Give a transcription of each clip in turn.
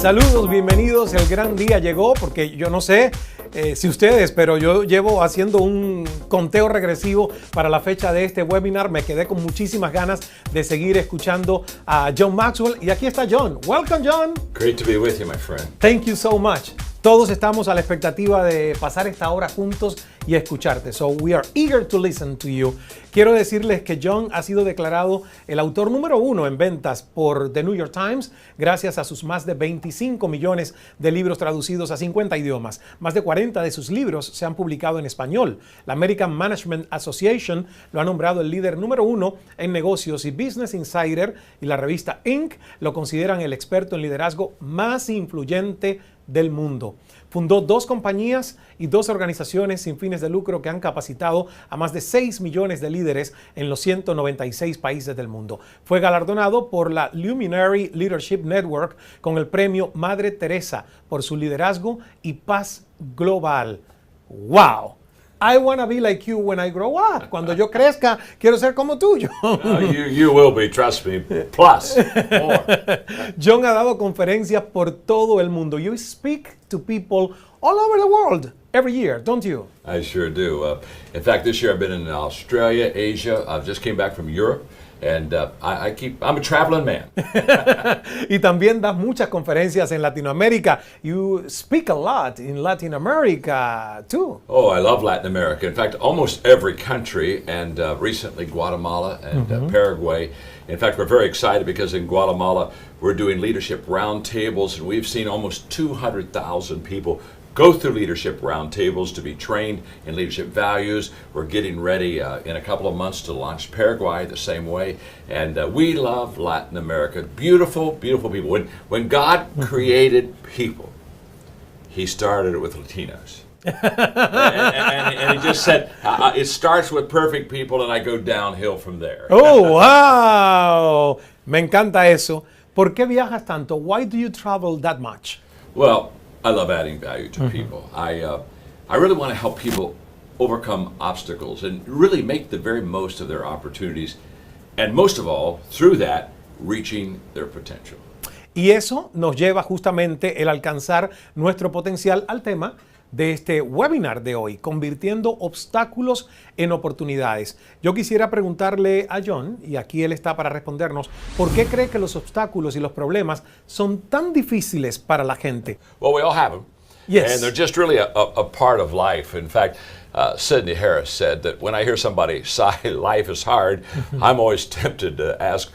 Saludos, bienvenidos. El gran día llegó porque yo no sé si ustedes, pero yo llevo haciendo un conteo regresivo para la fecha de este webinar. Me quedé con muchísimas ganas de seguir escuchando a John Maxwell. Y aquí está John. Welcome, John. Great to be with you, my friend. Thank you so much. Todos estamos a la expectativa de pasar esta hora juntos y escucharte. So we are eager to listen to you. Quiero decirles que John ha sido declarado el autor número 1 en ventas por The New York Times gracias a sus más de 25 millones de libros traducidos a 50 idiomas. Más de 40 de sus libros se han publicado en español. La American Management Association lo ha nombrado el líder número 1 en negocios y Business Insider y la revista Inc. lo consideran el experto en liderazgo más influyente del mundo. Fundó 2 compañías y 2 organizaciones sin fines de lucro que han capacitado a más de 6 millones de líderes en los 196 países del mundo. Fue galardonado por la Luminary Leadership Network con el premio Madre Teresa por su liderazgo y paz global. ¡Wow! I want to be like you when I grow up. Cuando yo crezca, quiero ser como tú, John. You will be, trust me. Plus, more. John ha dado conferencias por todo el mundo. You speak to people all over the world every year, don't you? I sure do. In fact, this year I've been in Australia, Asia. I just came back from Europe. And I'm a traveling man. Y también das muchas conferencias en Latinoamérica. You speak a lot in Latin America, too. Oh, I love Latin America. In fact, almost every country, and recently Guatemala and Paraguay. In fact, we're very excited because in Guatemala, we're doing leadership roundtables, and we've seen almost 200,000 people go through leadership roundtables to be trained in leadership values. We're getting ready in a couple of months to launch Paraguay the same way. And we love Latin America. Beautiful, beautiful people. When God created people, He started it with Latinos. and He just said, it starts with perfect people and I go downhill from there. Oh, wow. Me encanta eso. ¿Por qué viajas tanto? Why do you travel that much? Well, I love adding value to people. I really want to help people overcome obstacles and really make the very most of their opportunities, and most of all, through that, reaching their potential. Y eso nos lleva justamente el alcanzar nuestro potencial al tema de este webinar de hoy, convirtiendo obstáculos en oportunidades. Yo quisiera preguntarle a John, y aquí él está para respondernos, ¿por qué cree que los obstáculos y los problemas son tan difíciles para la gente? Well, we all have them. Yes. And they're just really a part of life. In fact, Sidney Harris said that when I hear somebody sigh, life is hard, I'm always tempted to ask,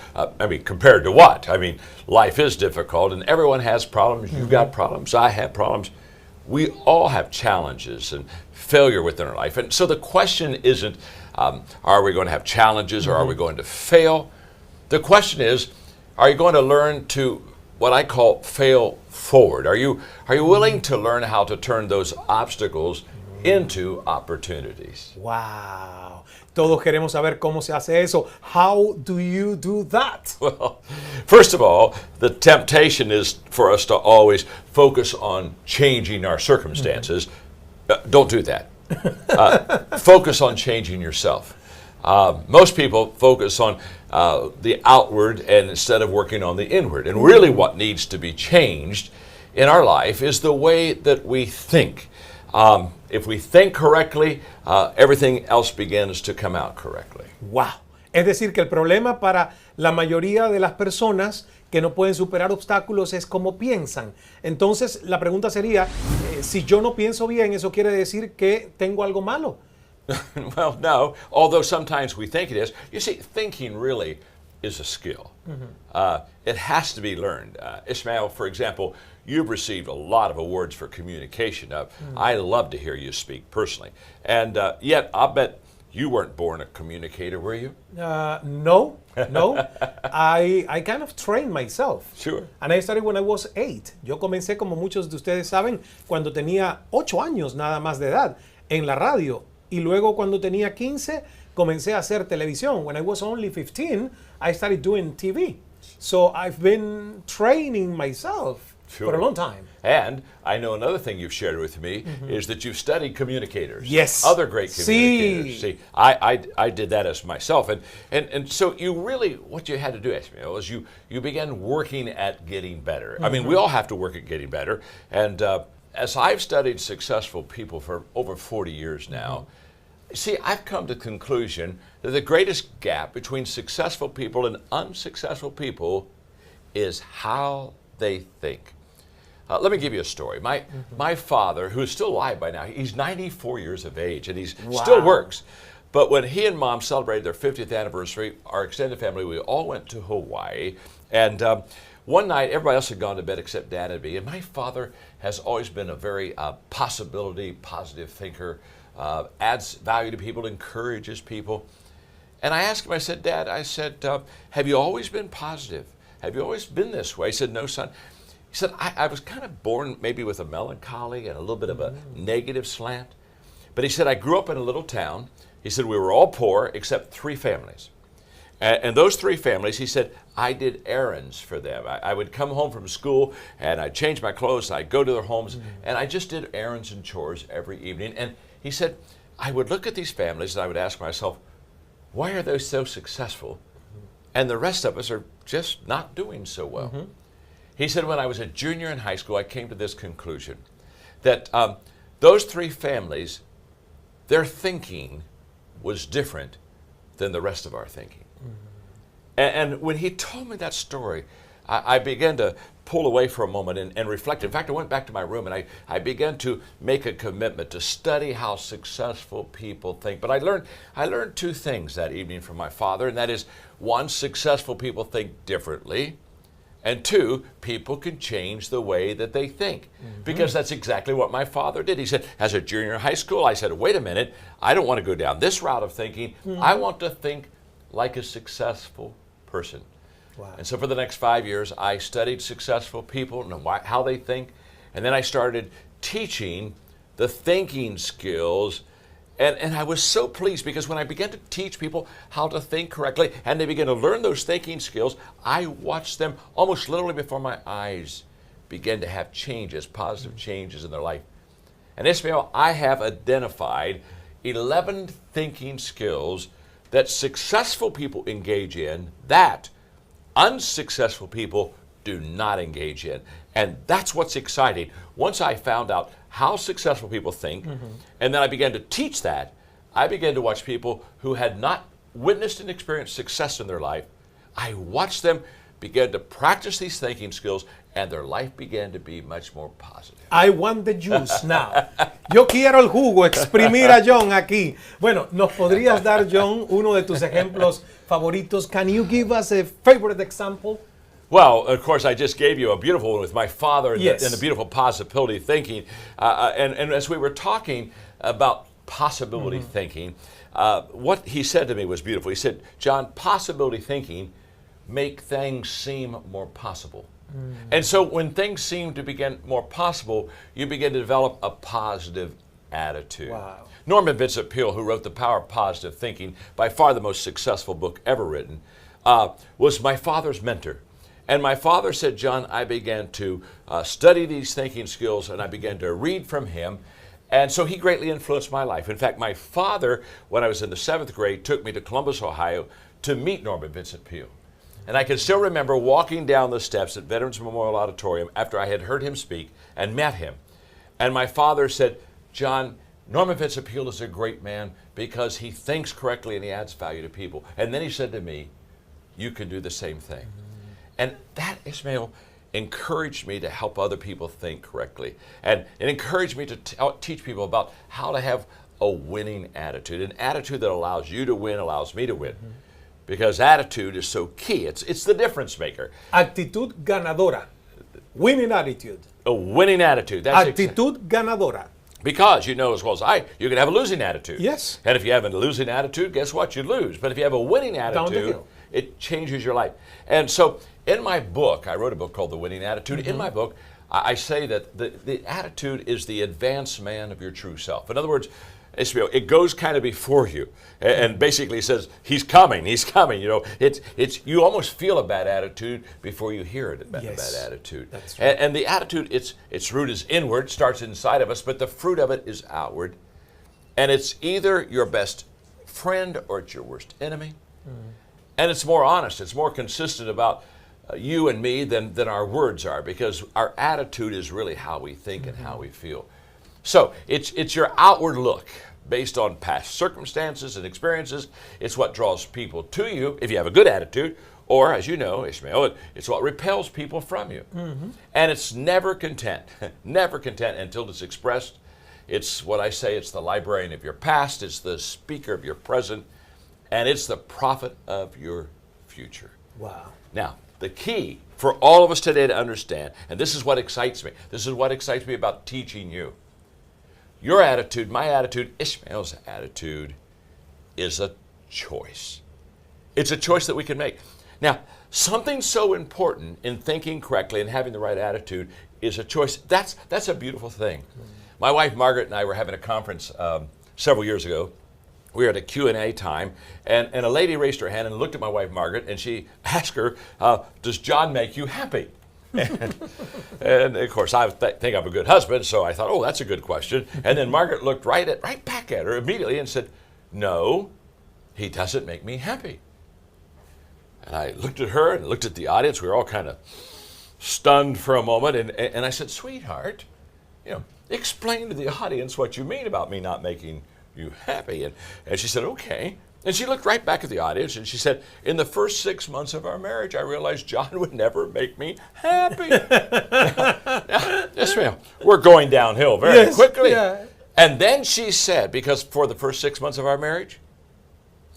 compared to what? I mean, life is difficult and everyone has problems. You've got problems. I have problems. We all have challenges and failure within our life. And so the question isn't, are we going to have challenges or are we going to fail? The question is, are you going to learn to what I call fail forward? Are you willing to learn how to turn those obstacles into opportunities? Wow. Todos queremos saber cómo se hace eso. How do you do that? Well, first of all, the temptation is for us to always focus on changing our circumstances. Don't do that. Focus on changing yourself. Most people focus on the outward and instead of working on the inward. And really what needs to be changed in our life is the way that we think. If we think correctly, everything else begins to come out correctly. Wow. Es decir, que el problema para la mayoría de las personas que no pueden superar obstáculos es cómo piensan. Entonces, la pregunta sería, si yo no pienso bien, ¿eso quiere decir que tengo algo malo? Well, no, although sometimes we think it is. You see, thinking really is a skill. It has to be learned. Ismael, for example, you've received a lot of awards for communication. I love to hear you speak personally. And yet, I'll bet you weren't born a communicator, were you? No. I kind of trained myself. Sure. And I started when I was 8. Yo comencé, como muchos de ustedes saben, cuando tenía 8 años nada más de edad en la radio. Y luego cuando tenía 15, comencé a hacer televisión. When I was only 15, I started doing TV. So I've been training myself for a long time. And I know another thing you've shared with me is that you've studied communicators. Yes. Other great communicators. Sí. See, I did that as myself. And so you really, what you had to do, Ismael, is you began working at getting better. I mean, we all have to work at getting better. And as I've studied successful people for over 40 years now, see, I've come to the conclusion that the greatest gap between successful people and unsuccessful people is how they think. Let me give you a story. My father, who is still alive by now, he's 94 years of age, and he still works. But when he and Mom celebrated their 50th anniversary, our extended family, we all went to Hawaii. And one night, everybody else had gone to bed except Dad and me. And my father has always been a very positive thinker, adds value to people, encourages people. And I asked him, I said, Dad, have you always been positive? Have you always been this way? He said, no, son. He said, I was kind of born maybe with a melancholy and a little bit of a negative slant. But he said, I grew up in a little town. He said, we were all poor except 3 families. And those 3 families, he said, I did errands for them. I would come home from school and I'd change my clothes, and I'd go to their homes, and I just did errands and chores every evening. And he said, I would look at these families and I would ask myself, why are they so successful? And the rest of us are just not doing so well. He said, when I was a junior in high school, I came to this conclusion, that those 3 families, their thinking was different than the rest of our thinking. And when he told me that story, I began to pull away for a moment and reflect. In fact, I went back to my room and I began to make a commitment to study how successful people think. But I learned 2 things that evening from my father, and that is, 1, successful people think differently, and 2, people can change the way that they think. Because that's exactly what my father did. He said, as a junior in high school, I said, wait a minute, I don't want to go down this route of thinking. I want to think like a successful person. Wow. And so for the next 5 years, I studied successful people and how they think. And then I started teaching the thinking skills. And I was so pleased, because when I began to teach people how to think correctly and they began to learn those thinking skills, I watched them almost literally before my eyes begin to have changes, positive changes in their life. And Ismael, I have identified 11 thinking skills that successful people engage in that unsuccessful people do not engage in. And that's what's exciting. Once I found out how successful people think, and then I began to teach that, I began to watch people who had not witnessed and experienced success in their life. I watched them begin to practice these thinking skills, and their life began to be much more positive. I want the juice now. Yo quiero el jugo, exprimir a John aquí. Bueno, ¿nos podrías dar, John, uno de tus ejemplos favoritos? Can you give us a favorite example? Well, of course, I just gave you a beautiful one with my father and, Yes. and the beautiful possibility thinking. And as we were talking about possibility thinking, what he said to me was beautiful. He said, John, possibility thinking make things seem more possible. And so when things seem to begin more possible, you begin to develop a positive attitude. Wow. Norman Vincent Peale, who wrote The Power of Positive Thinking, by far the most successful book ever written, was my father's mentor. And my father said, John, I began to study these thinking skills, and I began to read from him. And so he greatly influenced my life. In fact, my father, when I was in the 7th grade, took me to Columbus, Ohio to meet Norman Vincent Peale. And I can still remember walking down the steps at Veterans Memorial Auditorium after I had heard him speak and met him. And my father said, John, Norman Vincent Peale is a great man because he thinks correctly and he adds value to people. And then he said to me, you can do the same thing. And that, Ismael, encouraged me to help other people think correctly. And it encouraged me to teach people about how to have a winning attitude, an attitude that allows you to win, allows me to win. Because attitude is so key. It's the difference maker. Actitud ganadora. Winning attitude. A winning attitude. That's Actitud ganadora. Because you know as well as I, you can have a losing attitude. Yes. And if you have a losing attitude, guess what? You lose. But if you have a winning attitude, it changes your life. And so in my book, I wrote a book called The Winning Attitude. In my book, I say that the attitude is the advanced man of your true self. In other words, Ismael, it goes kind of before you, and basically says, he's coming, he's coming. You know, it's you almost feel a bad attitude before you hear it, a bad attitude. That's right. And the attitude, its root is inward, starts inside of us, but the fruit of it is outward. And it's either your best friend or it's your worst enemy. And it's more honest, it's more consistent about you and me than our words are, because our attitude is really how we think and how we feel. So it's your outward look based on past circumstances and experiences. It's what draws people to you if you have a good attitude, or as you know, Ismael, it's what repels people from you. And it's never content, never content until it's expressed. It's what I say, it's the librarian of your past, it's the speaker of your present, and it's the prophet of your future. Wow. Now, the key for all of us today to understand, and this is what excites me, this is what excites me about teaching you. Your attitude, my attitude, Ismael's attitude is a choice. It's a choice that we can make. Now, something so important in thinking correctly and having the right attitude is a choice. That's a beautiful thing. My wife Margaret and I were having a conference several years ago. We were at a Q&A time, and a lady raised her hand and looked at my wife Margaret, and she asked her, does John make you happy? And of course, I think I'm a good husband, so I thought, oh, that's a good question. And then Margaret looked right back at her immediately and said, no, he doesn't make me happy. And I looked at her and looked at the audience. We were all kind of stunned for a moment, and I said, sweetheart, you know, explain to the audience what you mean about me not making you happy. And she said, okay. And she looked right back at the audience and she said, in the first 6 months of our marriage, I realized John would never make me happy. Ismael, we're going downhill very quickly. Yeah. And then she said, because for the first 6 months of our marriage,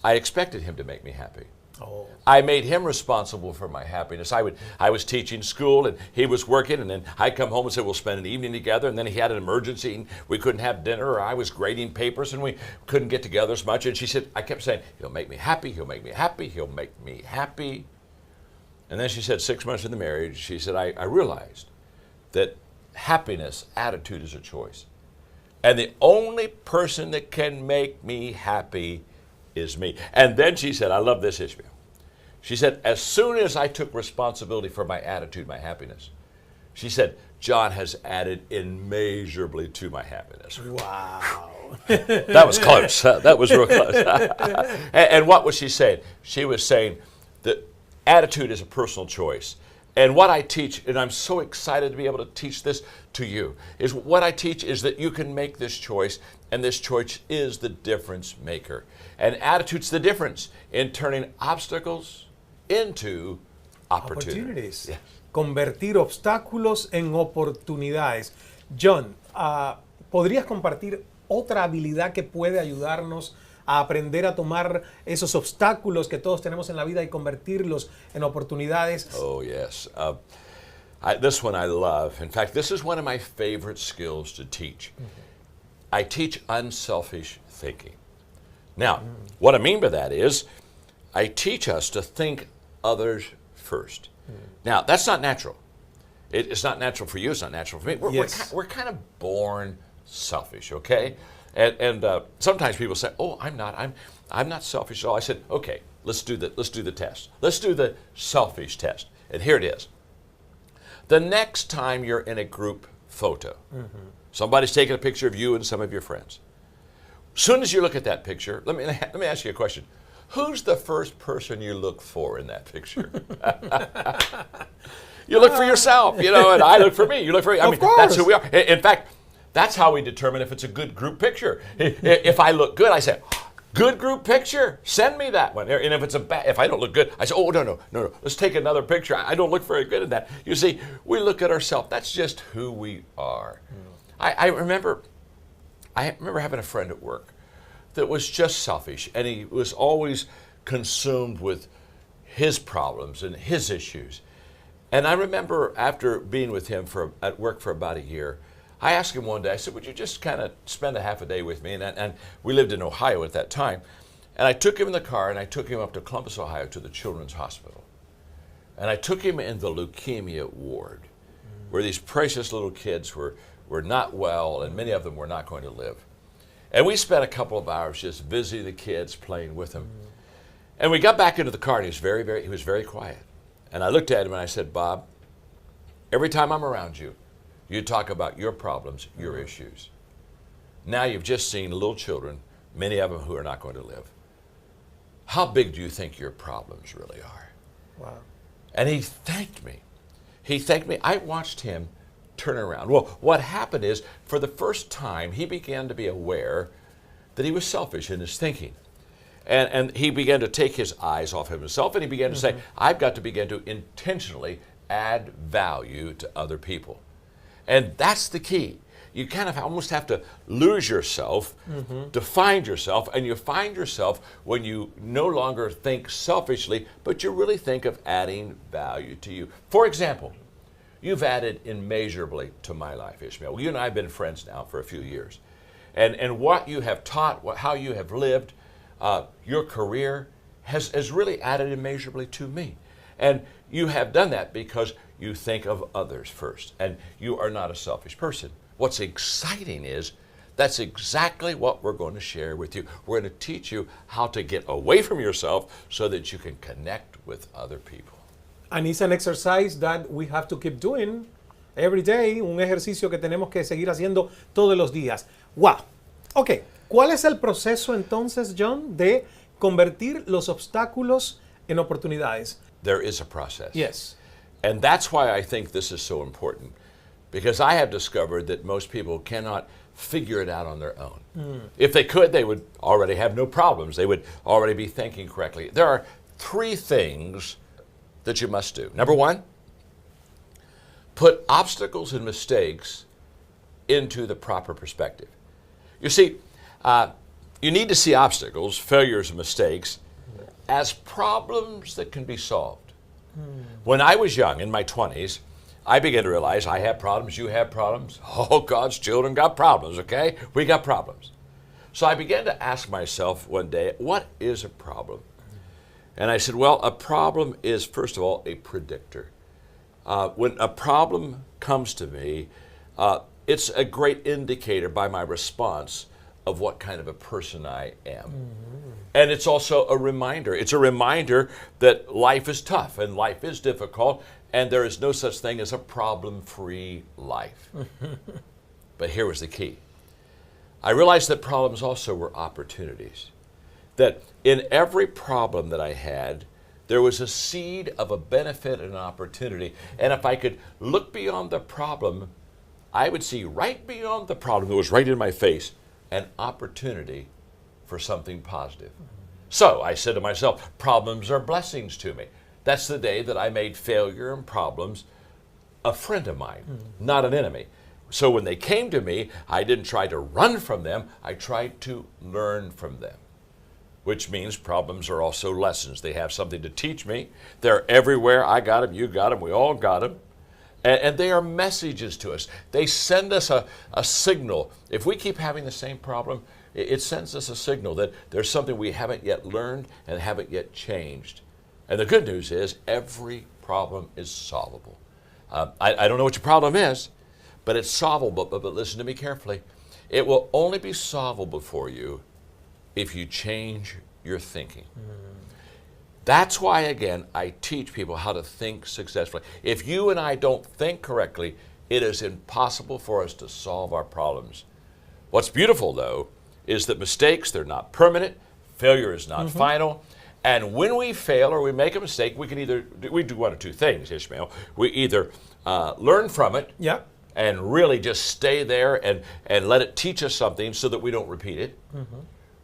I expected him to make me happy. Oh. I made him responsible for my happiness. I was teaching school and he was working, and then I'd come home and say, we'll spend an evening together, and then he had an emergency and we couldn't have dinner, or I was grading papers and we couldn't get together as much. And she said, I kept saying, he'll make me happy, he'll make me happy, he'll make me happy. And then she said, 6 months in the marriage, she said, I realized that happiness, attitude is a choice. And the only person that can make me happy is me. And then she said, I love this, Ismael. She said, as soon as I took responsibility for my attitude, my happiness, she said, John has added immeasurably to my happiness. Wow. That was close. That was real close. And what was she saying? She was saying that attitude is a personal choice. And what I teach, and I'm so excited to be able to teach this to you, is what I teach is that you can make this choice, and this choice is the difference maker. And attitude's the difference in turning obstacles into opportunities. Yes. Convertir obstáculos en oportunidades. John, ¿podrías compartir otra habilidad que puede ayudarnos a aprender a tomar esos obstáculos que todos tenemos en la vida y convertirlos en oportunidades? Oh, yes. This one I love. In fact, this is one of my favorite skills to teach. I teach unselfish thinking. Now, what I mean by that is I teach us to think others first. Now, that's not natural. It's not natural for you. It's not natural for me. We're kind of born selfish, okay? And sometimes people say, "Oh, I'm not selfish at all." I said, "Okay, let's do the test. Let's do the selfish test." And here it is. The next time you're in a group photo, somebody's taking a picture of you and some of your friends. As soon as you look at that picture, let me ask you a question. Who's the first person you look for in that picture? You look for yourself, you know, and I look for me. You look for me. I mean, that's who we are. In fact, that's how we determine if it's a good group picture. If I look good, I say, good group picture, send me that one. And if I don't look good, I say, oh, no, let's take another picture. I don't look very good at that. You see, we look at ourselves. That's just who we are. I remember having a friend at work that was just selfish, and he was always consumed with his problems and his issues. And I remember after being with him at work for about a year, I asked him one day, I said, would you just kind of spend a half a day with me? And we lived in Ohio at that time. And I took him in the car and I took him up to Columbus, Ohio to the Children's Hospital. And I took him in the leukemia ward where these precious little kids were not well, and many of them were not going to live. And we spent a couple of hours just visiting the kids, playing with them. And we got back into the car, and he was very quiet. And I looked at him and I said, Bob, every time I'm around you, you talk about your problems, your issues. Now you've just seen little children, many of them who are not going to live. How big do you think your problems really are? Wow. And he thanked me. He thanked me. I watched him turn around. Well, what happened is, for the first time, he began to be aware that he was selfish in his thinking. And he began to take his eyes off of himself, and he began to say, I've got to begin to intentionally add value to other people. And that's the key. You kind of almost have to lose yourself to find yourself, and you find yourself when you no longer think selfishly, but you really think of adding value to you. For example, you've added immeasurably to my life, Ismael. You and I have been friends now for a few years. And what you have taught, how you have lived, your career has really added immeasurably to me. And you have done that because you think of others first, and you are not a selfish person. What's exciting is that's exactly what we're going to share with you. We're going to teach you how to get away from yourself so that you can connect with other people. And it's an exercise that we have to keep doing every day, un ejercicio que tenemos que seguir haciendo todos los días. Wow. Ok, ¿cuál es el proceso entonces, John, de convertir los obstáculos en oportunidades? There is a process. Yes. And that's why I think this is so important, because I have discovered that most people cannot figure it out on their own. If they could, they would already have no problems. They would already be thinking correctly. There are 3 things that you must do. Number 1, put obstacles and mistakes into the proper perspective. You see, you need to see obstacles, failures, and mistakes as problems that can be solved. When I was young, in my 20s, I began to realize I have problems, you have problems. All God's children got problems, okay? We got problems. So I began to ask myself one day, what is a problem? And I said, well, a problem is, first of all, a predictor. When a problem comes to me, it's a great indicator by my response of what kind of a person I am. And it's also a reminder. It's a reminder that life is tough and life is difficult, and there is no such thing as a problem-free life. But here was the key. I realized that problems also were opportunities. That in every problem that I had, there was a seed of a benefit and an opportunity. And if I could look beyond the problem, I would see right beyond the problem that was right in my face an opportunity for something positive. So I said to myself, problems are blessings to me. That's the day that I made failure and problems a friend of mine, not an enemy. So when they came to me, I didn't try to run from them, I tried to learn from them. Which means problems are also lessons. They have something to teach me. They're everywhere. I got them, you got them, we all got them. And they are messages to us. They send us a signal. If we keep having the same problem, it sends us a signal that there's something we haven't yet learned and haven't yet changed. And the good news is every problem is solvable. I don't know what your problem is, but it's solvable. But listen to me carefully. It will only be solvable for you if you change your thinking. That's why, again, I teach people how to think successfully. If you and I don't think correctly, it is impossible for us to solve our problems. What's beautiful, though, is that mistakes, they're not permanent. Failure is not final. And when we fail or we make a mistake, we do one of 2 things, Ismael. We either learn from it and really just stay there and let it teach us something so that we don't repeat it.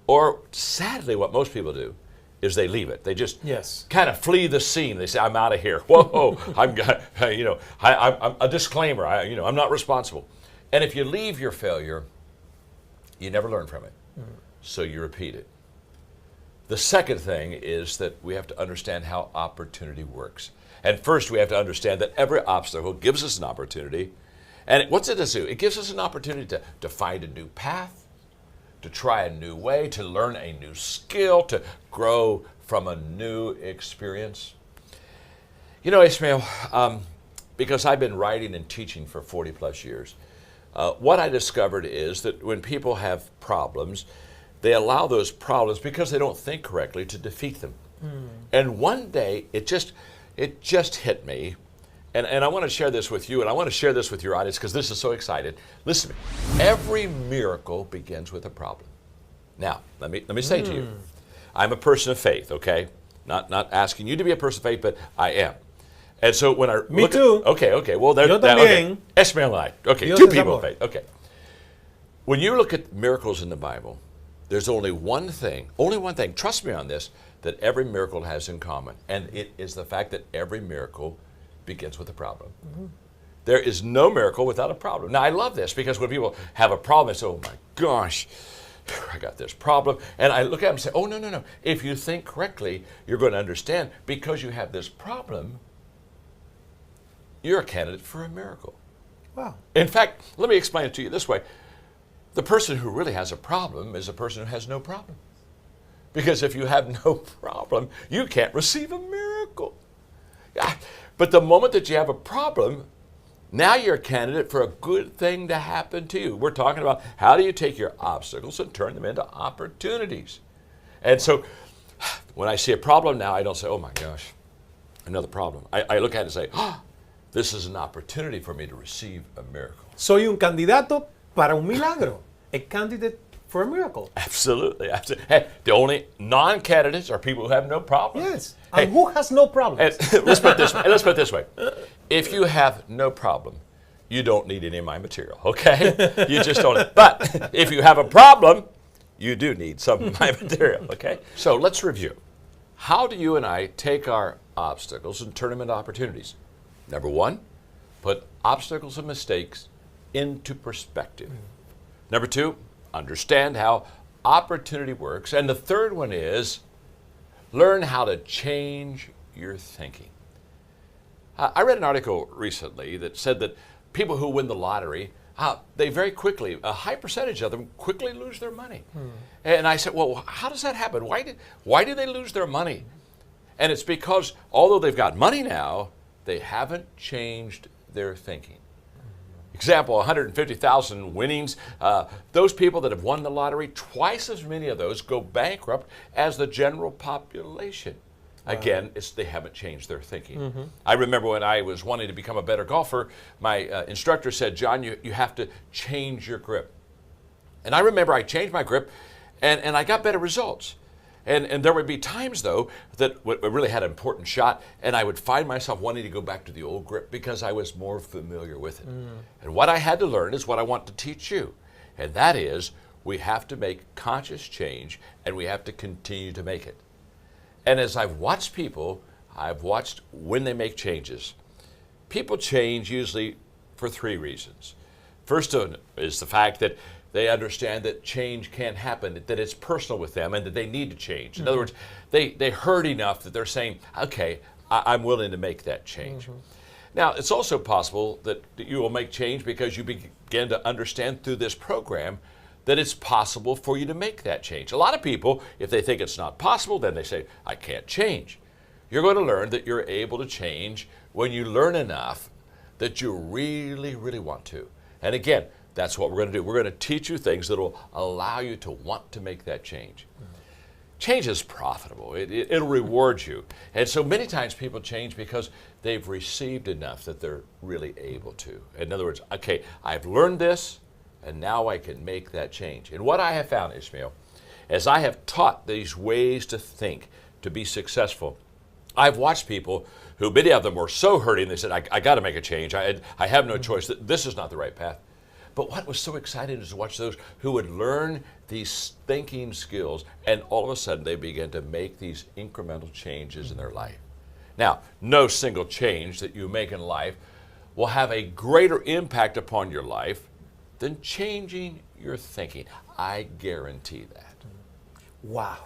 Or sadly, what most people do is they leave it. They just kind of flee the scene. They say, I'm out of here. Whoa, I'm a disclaimer. I'm not responsible. And if you leave your failure, you never learn from it. So you repeat it. The second thing is that we have to understand how opportunity works. And first, we have to understand that every obstacle gives us an opportunity. And what's it do? It gives us an opportunity to find a new path, to try a new way, to learn a new skill, to grow from a new experience. You know, Ismael, because I've been writing and teaching for 40 plus years, what I discovered is that when people have problems, they allow those problems because they don't think correctly to defeat them. And one day it just hit me, and I want to share this with you, and I want to share this with your audience because this is so exciting. Listen to me. Every miracle begins with a problem. Now, let me say to you, I'm a person of faith, okay? Not asking you to be a person of faith, but I am. And so when I Me too. Okay. Well, there. Yo también. Okay. Ismael and I. Okay, Dios two es people amor. of faith. Okay. When you look at miracles in the Bible, there's only one thing, trust me on this, that every miracle has in common. And it is the fact that every miracle begins with a problem. There is no miracle without a problem. Now, I love this because when people have a problem, they say, oh my gosh, I got this problem. And I look at them and say, oh, no. If you think correctly, you're going to understand because you have this problem, you're a candidate for a miracle. Wow. In fact, let me explain it to you this way. The person who really has a problem is a person who has no problem. Because if you have no problem, you can't receive a miracle. But the moment that you have a problem, now you're a candidate for a good thing to happen to you. We're talking about how do you take your obstacles and turn them into opportunities. And so when I see a problem now, I don't say, oh my gosh, another problem. I look at it and say, oh, this is an opportunity for me to receive a miracle. Soy un candidato para un milagro. A candidate for a miracle. Absolutely. Hey, the only non-candidates are people who have no problem. Yes. And who has no problems? Let's put it this way. If you have no problem, you don't need any of my material, okay? You just don't. But if you have a problem, you do need some of my material, okay? So let's review. How do you and I take our obstacles and turn them into opportunities? Number one, put obstacles and mistakes into perspective. Number two, understand how opportunity works. And the third one is learn how to change your thinking. I read an article recently that said that people who win the lottery, they very quickly, a high percentage of them quickly lose their money. And I said, well, how does that happen? Why do they lose their money? And it's because although they've got money now, they haven't changed their thinking. Example, 150,000 winnings. Those people that have won the lottery, twice as many of those go bankrupt as the general population. Again, they haven't changed their thinking. I remember when I was wanting to become a better golfer, my instructor said, John, you have to change your grip. And I remember I changed my grip and I got better results. And there would be times, though, that I really had an important shot, and I would find myself wanting to go back to the old grip because I was more familiar with it. And what I had to learn is what I want to teach you, and that is we have to make conscious change, and we have to continue to make it. And as I've watched people, I've watched when they make changes. People change usually for three reasons. First is the fact that they understand that change can't happen, that it's personal with them, and that they need to change. In other words, they heard enough that they're saying, okay, I'm willing to make that change. Now, it's also possible that you will make change because you begin to understand through this program that it's possible for you to make that change. A lot of people, if they think it's not possible, then they say, I can't change. You're going to learn that you're able to change when you learn enough that you really, really want to. And again, that's what we're going to do. We're going to teach you things that will allow you to want to make that change. Change is profitable. It'll reward you. And so many times people change because they've received enough that they're really able to. In other words, okay, I've learned this, and now I can make that change. And what I have found, Ismael, as I have taught these ways to think, to be successful, I've watched people who, many of them were so hurting, they said, I got to make a change. I have no choice. This is not the right path. But what was so exciting is to watch those who would learn these thinking skills, and all of a sudden they begin to make these incremental changes in their life. Now, no single change that you make in life will have a greater impact upon your life than changing your thinking. I guarantee that. Wow.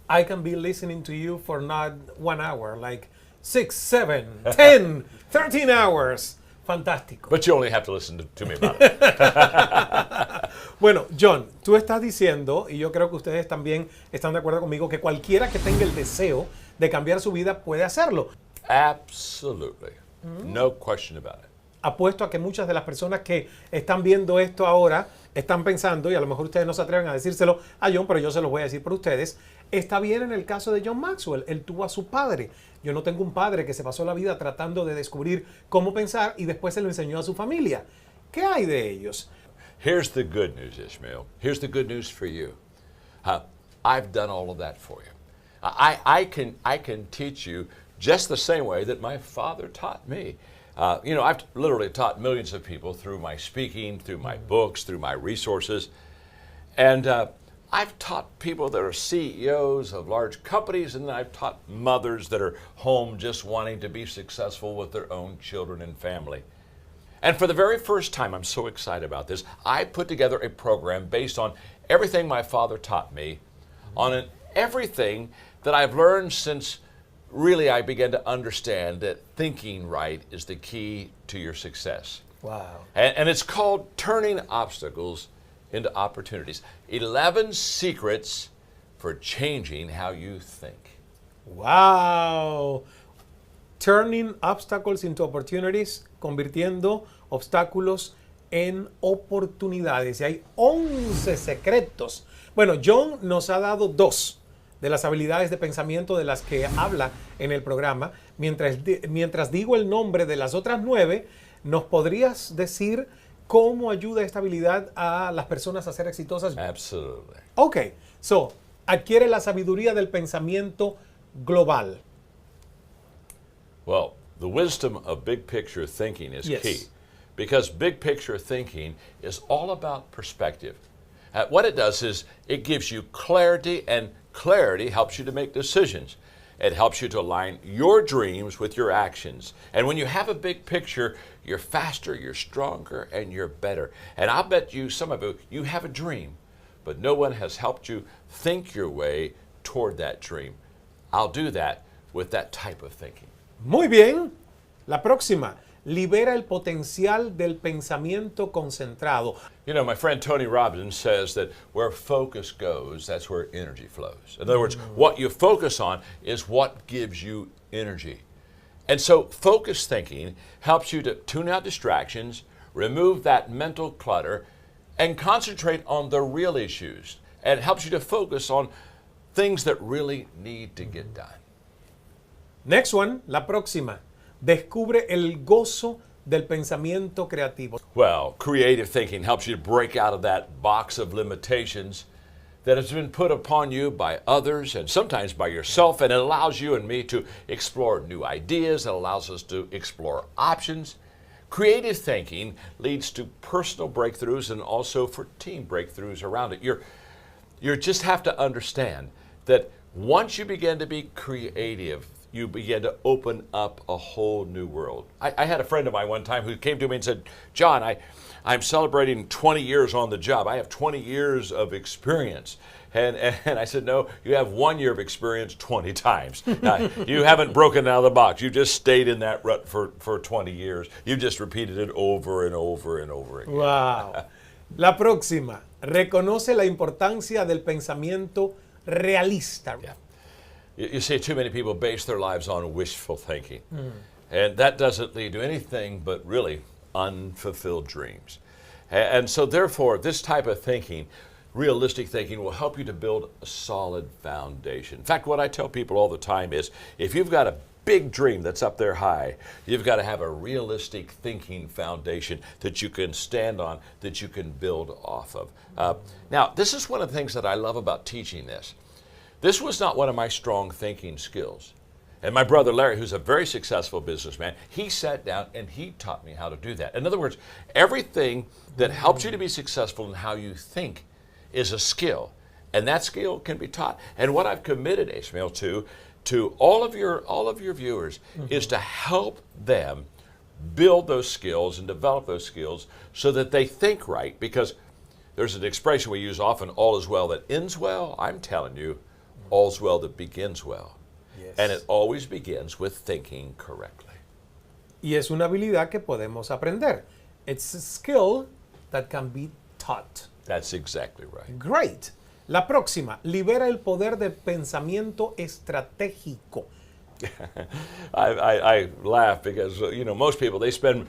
I can be listening to you for not 1 hour, like 6, 7, 10, 13 hours. Fantástico. But you only have to listen to me about it. Bueno, John, tú estás diciendo, y yo creo que ustedes también están de acuerdo conmigo, que cualquiera que tenga el deseo de cambiar su vida puede hacerlo. Absolutely. No question about it. apuesto a que muchas de las personas que están viendo esto ahora están pensando, y a lo mejor ustedes no se atreven a decírselo a John, pero yo se los voy a decir por ustedes. Está bien en el caso de John Maxwell. Él tuvo a su padre. Yo no tengo un padre que se pasó la vida tratando de descubrir cómo pensar y después se lo enseñó a su familia. ¿Qué hay de ellos? Here's the good news, Ismael. Here's the good news for you. I've done all of that for you. I can teach you just the same way that my father taught me. I've literally taught millions of people through my speaking, through my books, through my resources. And I've taught people that are CEOs of large companies, and I've taught mothers that are home just wanting to be successful with their own children and family. And for the very first time, I'm so excited about this, I put together a program based on everything my father taught me, on everything that I've learned since really I began to understand that thinking right is the key to your success. Wow. And it's called Turning Obstacles into Opportunities. 11 Secrets for Changing How You Think. Wow. Turning obstacles into opportunities, convirtiendo obstáculos en oportunidades. Y hay 11 secretos. Bueno, John nos ha dado 2 de las habilidades de pensamiento de las que habla en el programa. Mientras digo el nombre de las otras 9, ¿nos podrías decir cómo ayuda esta habilidad a las personas a ser exitosas? Absolutely. Ok, so, adquiere la sabiduría del pensamiento global. Well, the wisdom of big picture thinking is Yes. key, because big picture thinking is all about perspective. What it does is it gives you clarity, and clarity helps you to make decisions. It helps you to align your dreams with your actions. And when you have a big picture, you're faster, you're stronger, and you're better. And I'll bet you, some of you have a dream, but no one has helped you think your way toward that dream. I'll do that with that type of thinking. Muy bien. La próxima. Libera el potencial del pensamiento concentrado. You know, my friend Tony Robbins says that where focus goes, that's where energy flows. In other words, what you focus on is what gives you energy. And so focused thinking helps you to tune out distractions, remove that mental clutter, and concentrate on the real issues. And it helps you to focus on things that really need to get done. Next one, la próxima. Descubre el gozo del pensamiento creativo. Well, creative thinking helps you to break out of that box of limitations that has been put upon you by others and sometimes by yourself, and it allows you and me to explore new ideas. It allows us to explore options. Creative thinking leads to personal breakthroughs and also for team breakthroughs around it. You just have to understand that once you begin to be creative, you begin to open up a whole new world. I had a friend of mine one time who came to me and said, John, I'm celebrating 20 years on the job. I have 20 years of experience. And I said, no, you have 1 year of experience 20 times. You haven't broken out of the box. You just stayed in that rut for 20 years. You just repeated it over and over and over again. Wow. La próxima. Reconoce la importancia del pensamiento realista. Yeah. You see, too many people base their lives on wishful thinking. And that doesn't lead to anything but really unfulfilled dreams. And so therefore, this type of thinking, realistic thinking, will help you to build a solid foundation. In fact, what I tell people all the time is, if you've got a big dream that's up there high, you've got to have a realistic thinking foundation that you can stand on, that you can build off of. Now, this is one of the things that I love about teaching this. This was not one of my strong thinking skills. And my brother Larry, who's a very successful businessman, he sat down and he taught me how to do that. In other words, everything that helps you to be successful in how you think is a skill. And that skill can be taught. And what I've committed, Ismael, to all of your viewers is to help them build those skills and develop those skills so that they think right. Because there's an expression we use often, all is well that ends well. I'm telling you, all's well that begins well. Yes. And it always begins with thinking correctly. Y es una habilidad que podemos aprender. It's a skill that can be taught. That's exactly right. Great. La próxima. Libera el poder del pensamiento estratégico. I laugh because most people they spend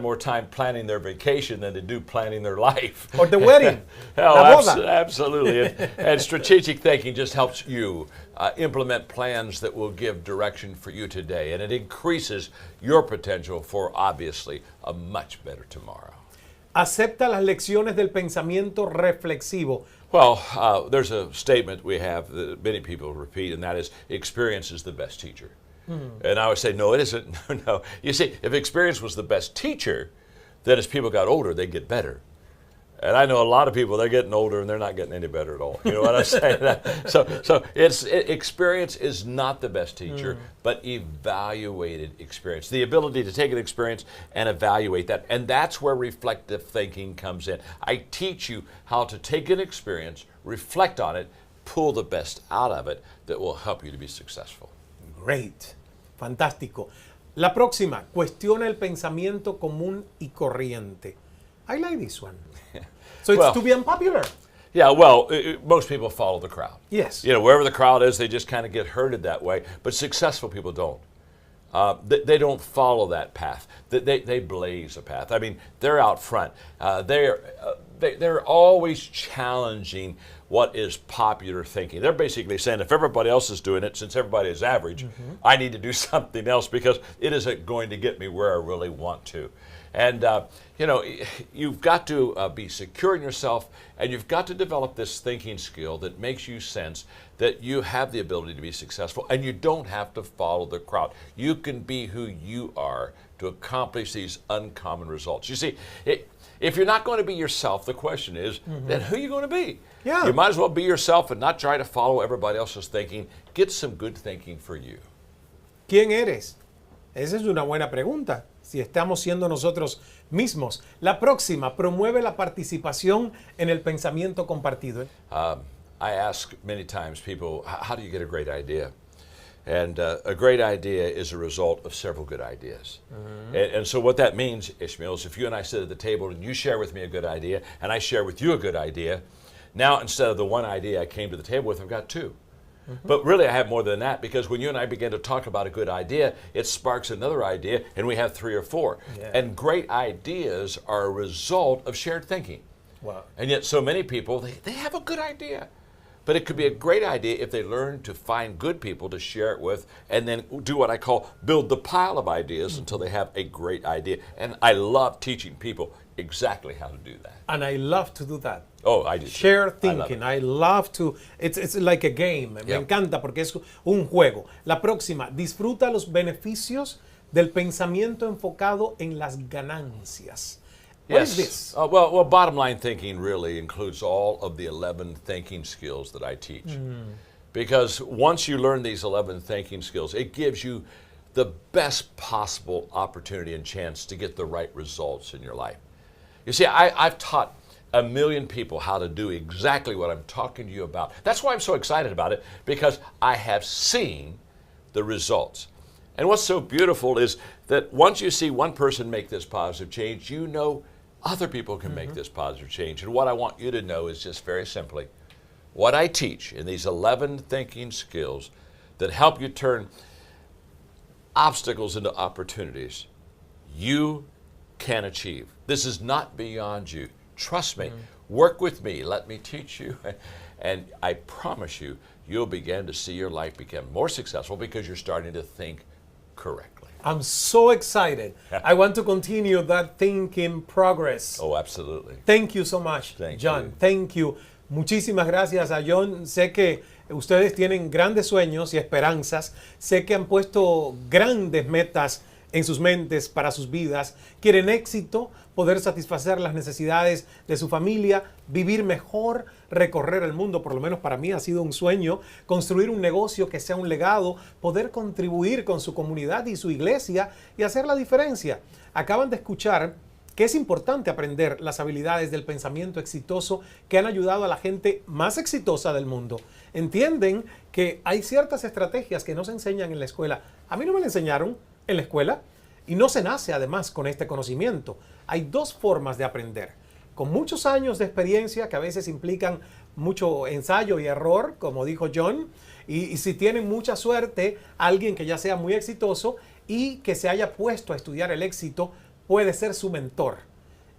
more time planning their vacation than they do planning their life. Or the wedding. Oh, absolutely. And strategic thinking just helps you implement plans that will give direction for you today, and it increases your potential for obviously a much better tomorrow. Acepta las lecciones del pensamiento reflexivo. Well, there's a statement we have that many people repeat, and that is, experience is the best teacher. And I would say, no, it isn't. No. You see, if experience was the best teacher, then as people got older, they'd get better. And I know a lot of people, they're getting older and they're not getting any better at all. You know what I'm saying? So experience is not the best teacher, but evaluated experience. The ability to take an experience and evaluate that. And that's where reflective thinking comes in. I teach you how to take an experience, reflect on it, pull the best out of it that will help you to be successful. Great. Fantástico. La próxima, cuestiona el pensamiento común y corriente. I like this one. So it's to be unpopular. Yeah, well, most people follow the crowd. Yes. Wherever the crowd is, they just kind of get herded that way. But successful people don't. They don't follow that path. They blaze a path. I mean, they're out front. They're always challenging what is popular thinking. They're basically saying, if everybody else is doing it, since everybody is average, I need to do something else because it isn't going to get me where I really want to. And, you've got to be secure in yourself, and you've got to develop this thinking skill that makes you sense that you have the ability to be successful, and you don't have to follow the crowd. You can be who you are to accomplish these uncommon results. You see, if you're not going to be yourself, the question is, then who are you going to be? Yeah. You might as well be yourself and not try to follow everybody else's thinking. Get some good thinking for you. ¿Quién eres? Esa es una buena pregunta. Si estamos siendo nosotros mismos. La próxima, promueve la participación en el pensamiento compartido. I ask many times people, how do you get a great idea? And a great idea is a result of several good ideas. And so what that means, Ismael, is if you and I sit at the table and you share with me a good idea and I share with you a good idea, now instead of the one idea I came to the table with, I've got two. But really I have more than that, because when you and I begin to talk about a good idea, it sparks another idea and we have three or four. Yeah. And great ideas are a result of shared thinking. Wow. And yet so many people, they have a good idea. But it could be a great idea if they learn to find good people to share it with and then do what I call build the pile of ideas until they have a great idea. And I love teaching people exactly how to do that. And I love to do that. Oh, I do. Share thinking. I love to. It's like a game. Me encanta porque es un juego. La próxima, disfruta los beneficios del pensamiento enfocado en las ganancias. What is this? Well, bottom line thinking really includes all of the 11 thinking skills that I teach. Because once you learn these 11 thinking skills, it gives you the best possible opportunity and chance to get the right results in your life. You see, I've taught 1 million people how to do exactly what I'm talking to you about. That's why I'm so excited about it, because I have seen the results. And what's so beautiful is that once you see one person make this positive change, you know other people can make this positive change. And what I want you to know is just very simply, what I teach in these 11 thinking skills that help you turn obstacles into opportunities, you can achieve. This is not beyond you. Trust me. Work with me. Let me teach you. And I promise you, you'll begin to see your life become more successful because you're starting to think correctly. I'm so excited. I want to continue that thinking progress. Oh, absolutely. Thank you so much, John. Thank you. Muchísimas gracias a John. Sé que ustedes tienen grandes sueños y esperanzas. Sé que han puesto grandes metas en sus mentes para sus vidas. Quieren éxito, poder satisfacer las necesidades de su familia, vivir mejor, recorrer el mundo. Por lo menos para mí ha sido un sueño, construir un negocio que sea un legado, poder contribuir con su comunidad y su iglesia y hacer la diferencia. Acaban de escuchar que es importante aprender las habilidades del pensamiento exitoso que han ayudado a la gente más exitosa del mundo. Entienden que hay ciertas estrategias que no se enseñan en la escuela. A mí no me la enseñaron en la escuela y no se nace además con este conocimiento. Hay dos formas de aprender. Con muchos años de experiencia que a veces implican mucho ensayo y error, como dijo John, Y si tienen mucha suerte, alguien que ya sea muy exitoso y que se haya puesto a estudiar el éxito puede ser su mentor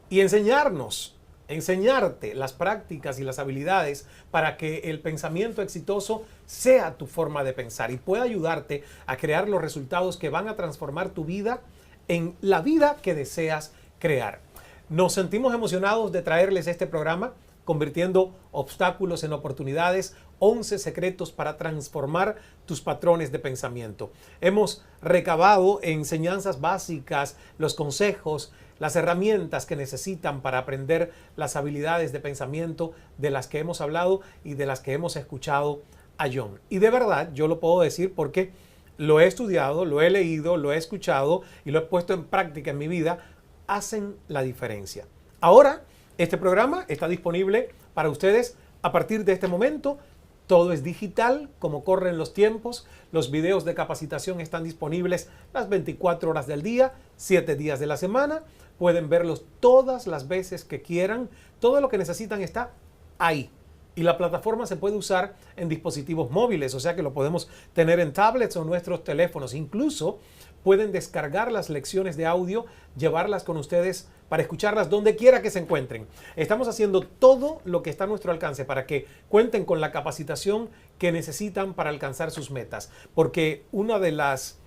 y enseñarte las prácticas y las habilidades para que el pensamiento exitoso sea tu forma de pensar y pueda ayudarte a crear los resultados que van a transformar tu vida en la vida que deseas crear. Nos sentimos emocionados de traerles este programa, convirtiendo obstáculos en oportunidades, 11 secretos para transformar tus patrones de pensamiento. Hemos recabado enseñanzas básicas, los consejos, las herramientas que necesitan para aprender las habilidades de pensamiento de las que hemos hablado y de las que hemos escuchado a John. Y de verdad, yo lo puedo decir porque lo he estudiado, lo he leído, lo he escuchado y lo he puesto en práctica en mi vida, hacen la diferencia. Ahora, este programa está disponible para ustedes a partir de este momento. Todo es digital, como corren los tiempos. Los videos de capacitación están disponibles las 24 horas del día, 7 días de la semana. Pueden verlos todas las veces que quieran. Todo lo que necesitan está ahí. Y la plataforma se puede usar en dispositivos móviles, o sea que lo podemos tener en tablets o nuestros teléfonos. Incluso pueden descargar las lecciones de audio, llevarlas con ustedes para escucharlas donde quiera que se encuentren. Estamos haciendo todo lo que está a nuestro alcance para que cuenten con la capacitación que necesitan para alcanzar sus metas. Porque una de las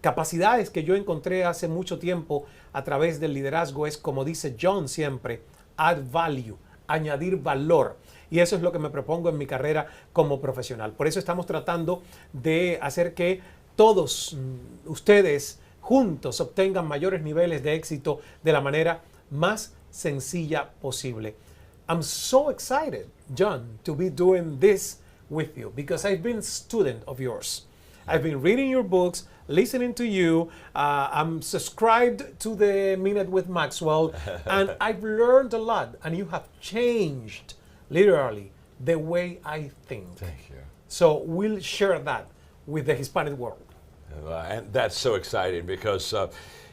capacidades que yo encontré hace mucho tiempo a través del liderazgo es, como dice John siempre, add value, añadir valor. Y eso es lo que me propongo en mi carrera como profesional. Por eso estamos tratando de hacer que todos ustedes juntos obtengan mayores niveles de éxito de la manera más sencilla posible. I'm so excited, John, to be doing this with you because I've been a student of yours. I've been reading your books, listening to you. I'm subscribed to the Minute with Maxwell, and I've learned a lot, and you have changed, literally, the way I think. Thank you. So we'll share that with the Hispanic world. And that's so exciting because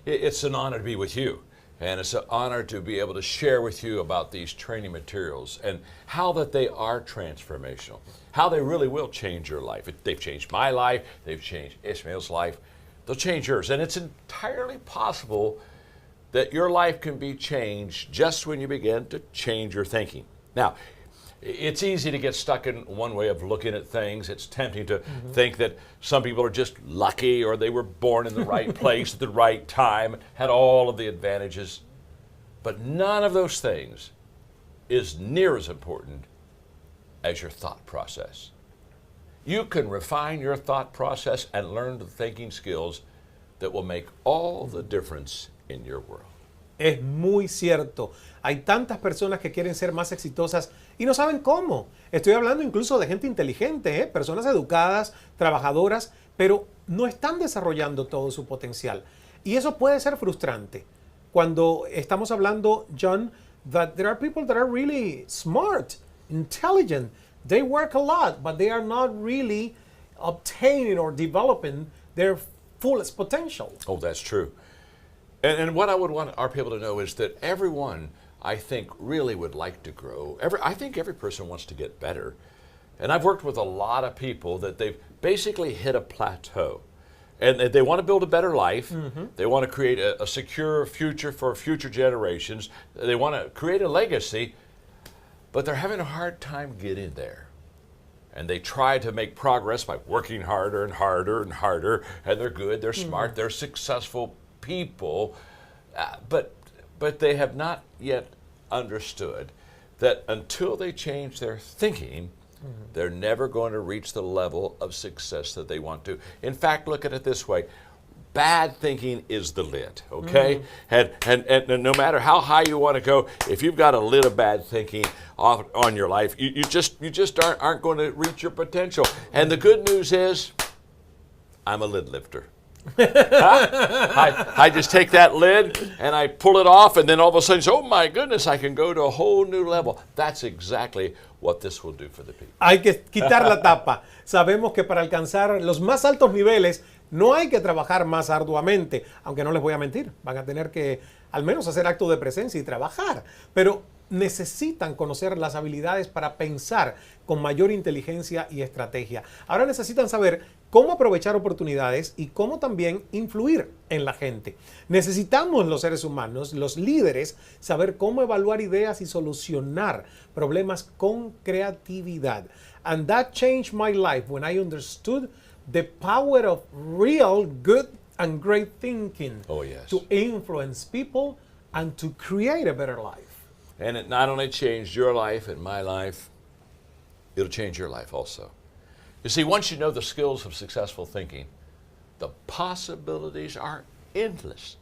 it's an honor to be with you. And it's an honor to be able to share with you about these training materials and how that they are transformational, how they really will change your life. They've changed my life, they've changed Ismael's life, they'll change yours. And it's entirely possible that your life can be changed just when you begin to change your thinking. Now, it's easy to get stuck in one way of looking at things. It's tempting to think that some people are just lucky or they were born in the right place at the right time, had all of the advantages. But none of those things is near as important as your thought process. You can refine your thought process and learn the thinking skills that will make all the difference in your world. Es muy cierto. Hay tantas personas que quieren ser más exitosas y no saben cómo. Estoy hablando incluso de gente inteligente, personas educadas, trabajadoras, pero no están desarrollando todo su potencial. Y eso puede ser frustrante. Cuando estamos hablando, John, that there are people that are really smart, intelligent. They work a lot, but they are not really obtaining or developing their fullest potential. Oh, that's true. And what I would want our people to know is that everyone, I think, really would like to grow. I think every person wants to get better. And I've worked with a lot of people that they've basically hit a plateau. And they want to build a better life. They want to create a secure future for future generations. They want to create a legacy, but they're having a hard time getting there. And they try to make progress by working harder and harder and harder. And they're good, they're smart, they're successful people, but they have not yet understood that until they change their thinking, they're never going to reach the level of success that they want to. In fact, look at it this way. Bad thinking is the lid, okay? And no matter how high you want to go, if you've got a lid of bad thinking on your life, you just aren't going to reach your potential. And the good news is, I'm a lid lifter. I just take that lid and I pull it off, and then all of a sudden, oh my goodness, I can go to a whole new level. That's exactly what this will do for the people. Hay que quitar la tapa. Sabemos que para alcanzar los más altos niveles no hay que trabajar más arduamente, aunque no les voy a mentir. Van a tener que al menos hacer acto de presencia y trabajar. Pero necesitan conocer las habilidades para pensar con mayor inteligencia y estrategia. Ahora necesitan saber cómo aprovechar oportunidades y cómo también influir en la gente. Necesitamos los seres humanos, los líderes, saber cómo evaluar ideas y solucionar problemas con creatividad. And that changed my life when I understood the power of real good and great thinking to influence people and to create a better life. And it not only changed your life and my life, it'll change your life also. You see, once you know the skills of successful thinking, the possibilities are endless.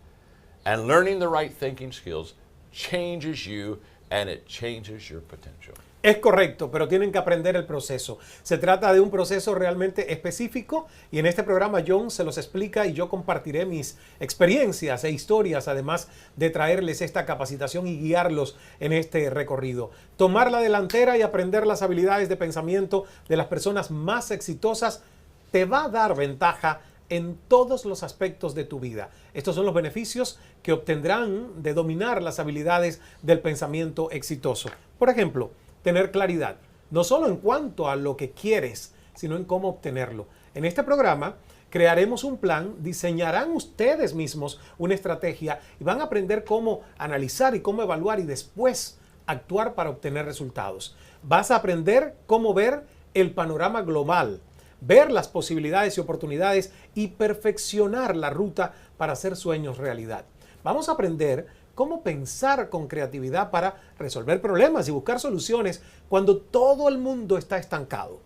And learning the right thinking skills changes you and it changes your potential. Es correcto, pero tienen que aprender el proceso. Se trata de un proceso realmente específico y en este programa John se los explica y yo compartiré mis experiencias e historias, además de traerles esta capacitación y guiarlos en este recorrido. Tomar la delantera y aprender las habilidades de pensamiento de las personas más exitosas te va a dar ventaja en todos los aspectos de tu vida. Estos son los beneficios que obtendrán de dominar las habilidades del pensamiento exitoso. Por ejemplo, tener claridad, no solo en cuanto a lo que quieres, sino en cómo obtenerlo. En este programa crearemos un plan, diseñarán ustedes mismos una estrategia y van a aprender cómo analizar y cómo evaluar y después actuar para obtener resultados. Vas a aprender cómo ver el panorama global, ver las posibilidades y oportunidades y perfeccionar la ruta para hacer sueños realidad. Vamos a aprender cómo pensar con creatividad para resolver problemas y buscar soluciones cuando todo el mundo está estancado.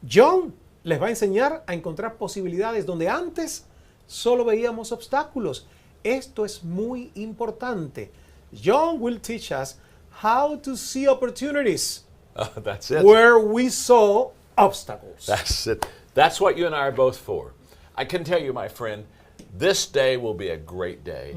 John les va a enseñar a encontrar posibilidades donde antes solo veíamos obstáculos. Esto es muy importante. John will teach us how to see opportunities That's it. where we saw obstacles. That's it. That's what you and I are both for. I can tell you, my friend, this day will be a great day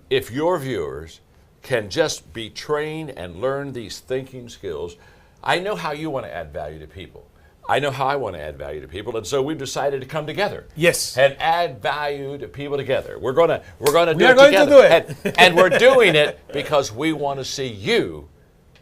if your viewers can just be trained and learn these thinking skills. I know how you want to add value to people. I know how I want to add value to people, and so we've decided to come together. Yes. And add value to people together. We're going to do We are it going to together. do it. And we're doing it because we want to see you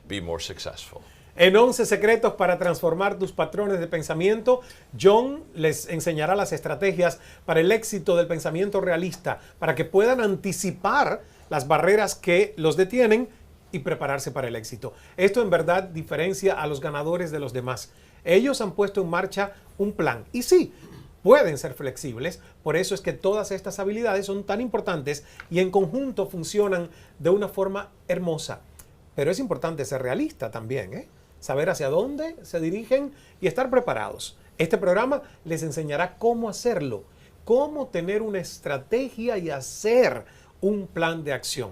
be more successful. En 11 secretos para transformar tus patrones de pensamiento, John les enseñará las estrategias para el éxito del pensamiento realista, para que puedan anticipar las barreras que los detienen y prepararse para el éxito. Esto en verdad diferencia a los ganadores de los demás. Ellos han puesto en marcha un plan y sí, pueden ser flexibles, por eso es que todas estas habilidades son tan importantes y en conjunto funcionan de una forma hermosa. Pero es importante ser realista también, ¿eh? Saber hacia dónde se dirigen y estar preparados. Este programa les enseñará cómo hacerlo, cómo tener una estrategia y hacer un plan de acción.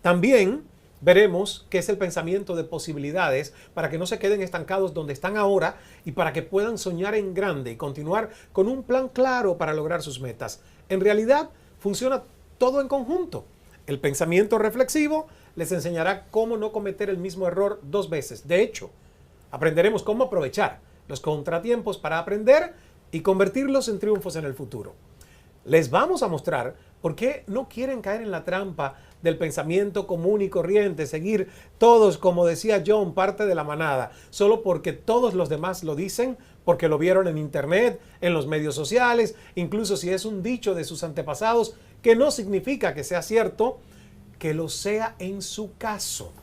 También veremos qué es el pensamiento de posibilidades para que no se queden estancados donde están ahora y para que puedan soñar en grande y continuar con un plan claro para lograr sus metas. En realidad, funciona todo en conjunto. El pensamiento reflexivo les enseñará cómo no cometer el mismo error 2 veces. De hecho, aprenderemos cómo aprovechar los contratiempos para aprender y convertirlos en triunfos en el futuro. Les vamos a mostrar por qué no quieren caer en la trampa del pensamiento común y corriente, seguir todos, como decía John, parte de la manada, solo porque todos los demás lo dicen, porque lo vieron en internet, en los medios sociales, incluso si es un dicho de sus antepasados, que no significa que sea cierto, que lo sea en su caso.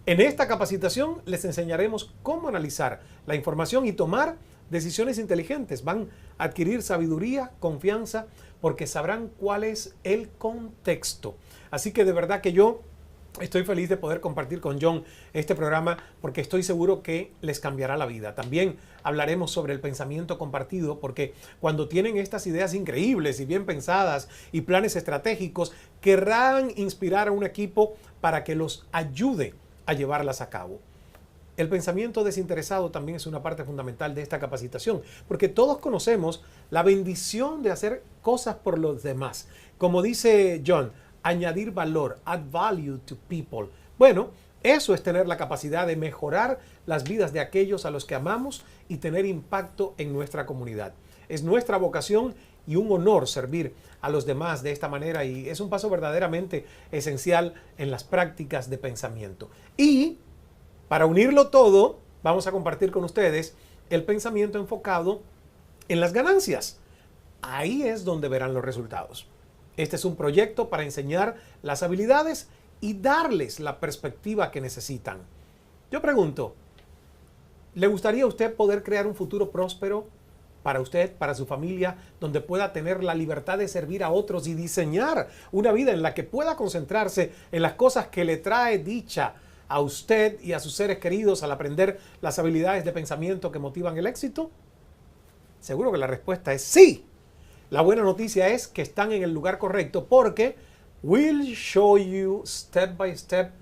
En esta capacitación les enseñaremos cómo analizar la información y tomar decisiones inteligentes. Van a adquirir sabiduría, confianza, porque sabrán cuál es el contexto. Así que de verdad que yo estoy feliz de poder compartir con John este programa porque estoy seguro que les cambiará la vida. También hablaremos sobre el pensamiento compartido porque cuando tienen estas ideas increíbles y bien pensadas y planes estratégicos, querrán inspirar a un equipo para que los ayude a llevarlas a cabo. El pensamiento desinteresado también es una parte fundamental de esta capacitación, porque todos conocemos la bendición de hacer cosas por los demás. Como dice John, añadir valor, add value to people. Bueno, eso es tener la capacidad de mejorar las vidas de aquellos a los que amamos y tener impacto en nuestra comunidad. Es nuestra vocación y un honor servir a los demás de esta manera, y es un paso verdaderamente esencial en las prácticas de pensamiento. Y para unirlo todo, vamos a compartir con ustedes el pensamiento enfocado en las ganancias. Ahí es donde verán los resultados. Este es un proyecto para enseñar las habilidades y darles la perspectiva que necesitan. Yo pregunto, ¿le gustaría a usted poder crear un futuro próspero para usted, para su familia, donde pueda tener la libertad de servir a otros y diseñar una vida en la que pueda concentrarse en las cosas que le trae dicha a usted y a sus seres queridos al aprender las habilidades de pensamiento que motivan el éxito? Seguro que la respuesta es sí. La buena noticia es que están en el lugar correcto, porque we'll show you step by step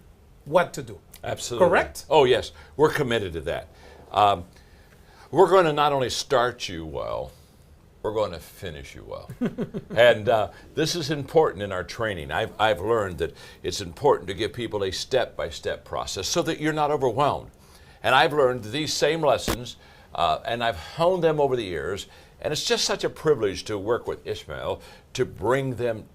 what to do. Absolutely. Correct? Oh, yes. We're committed to that. We're going to not only start you well, we're going to finish you well. And this is important in our training. I've learned that it's important to give people a step-by-step process so that you're not overwhelmed. And I've learned these same lessons, and I've honed them over the years, and it's just such a privilege to work with Ismael to bring them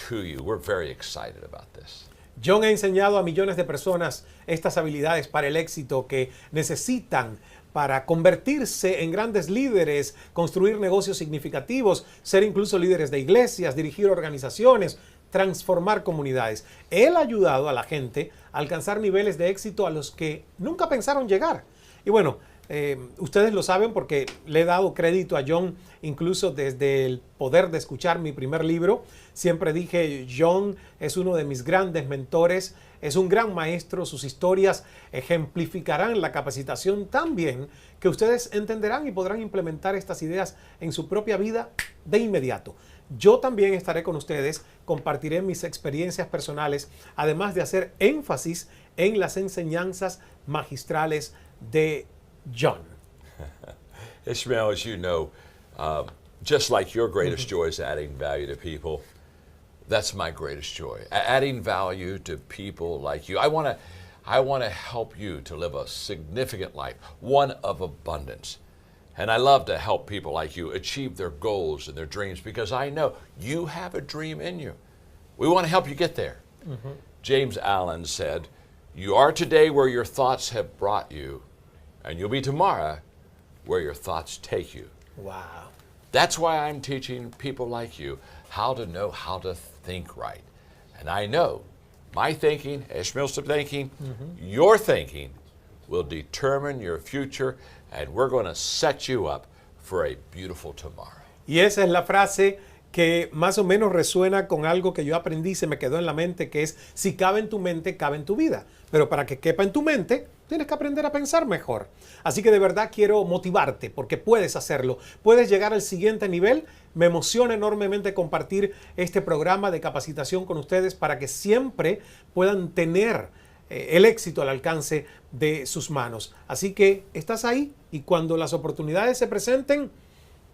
to you. We're very excited about this. John ha enseñado a millones de personas estas habilidades para el éxito que necesitan para convertirse en grandes líderes, construir negocios significativos, ser incluso líderes de iglesias, dirigir organizaciones, transformar comunidades. Él ha ayudado a la gente a alcanzar niveles de éxito a los que nunca pensaron llegar. Y bueno, ustedes lo saben porque le he dado crédito a John incluso desde el poder de escuchar mi primer libro. Siempre dije, John es uno de mis grandes mentores, es un gran maestro, sus historias ejemplificarán la capacitación tan bien que ustedes entenderán y podrán implementar estas ideas en su propia vida de inmediato. Yo también estaré con ustedes, compartiré mis experiencias personales, además de hacer énfasis en las enseñanzas magistrales de John. Ismael, as you know, just like your greatest joy is adding value to people, that's my greatest joy. Adding value to people like you. I want to help you to live a significant life, one of abundance. And I love to help people like you achieve their goals and their dreams because I know you have a dream in you. We want to help you get there. Mm-hmm. James Allen said, "You are today where your thoughts have brought you, and you'll be tomorrow where your thoughts take you." Wow. That's why I'm teaching people like you how to know how to think right. And I know my thinking, Ishmael's thinking, your thinking will determine your future, and we're going to set you up for a beautiful tomorrow. Y esa es la frase que más o menos resuena con algo que yo aprendí, se me quedó en la mente, que es: si cabe en tu mente, cabe en tu vida. Pero para que quepa en tu mente, tienes que aprender a pensar mejor. Así que de verdad quiero motivarte, porque puedes hacerlo. Puedes llegar al siguiente nivel. Me emociona enormemente compartir este programa de capacitación con ustedes para que siempre puedan tener el éxito al alcance de sus manos. Así que estás ahí, y cuando las oportunidades se presenten,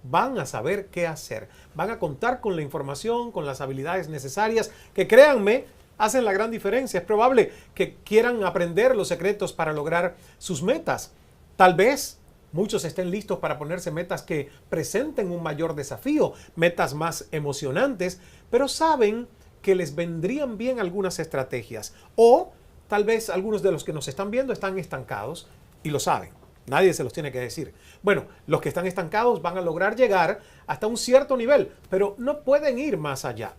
van a saber qué hacer. Van a contar con la información, con las habilidades necesarias, que créanme, hacen la gran diferencia. Es probable que quieran aprender los secretos para lograr sus metas. Tal vez muchos estén listos para ponerse metas que presenten un mayor desafío, metas más emocionantes, pero saben que les vendrían bien algunas estrategias. O tal vez algunos de los que nos están viendo están estancados y lo saben. Nadie se los tiene que decir. Bueno, los que están estancados van a lograr llegar hasta un cierto nivel, pero no pueden ir más allá.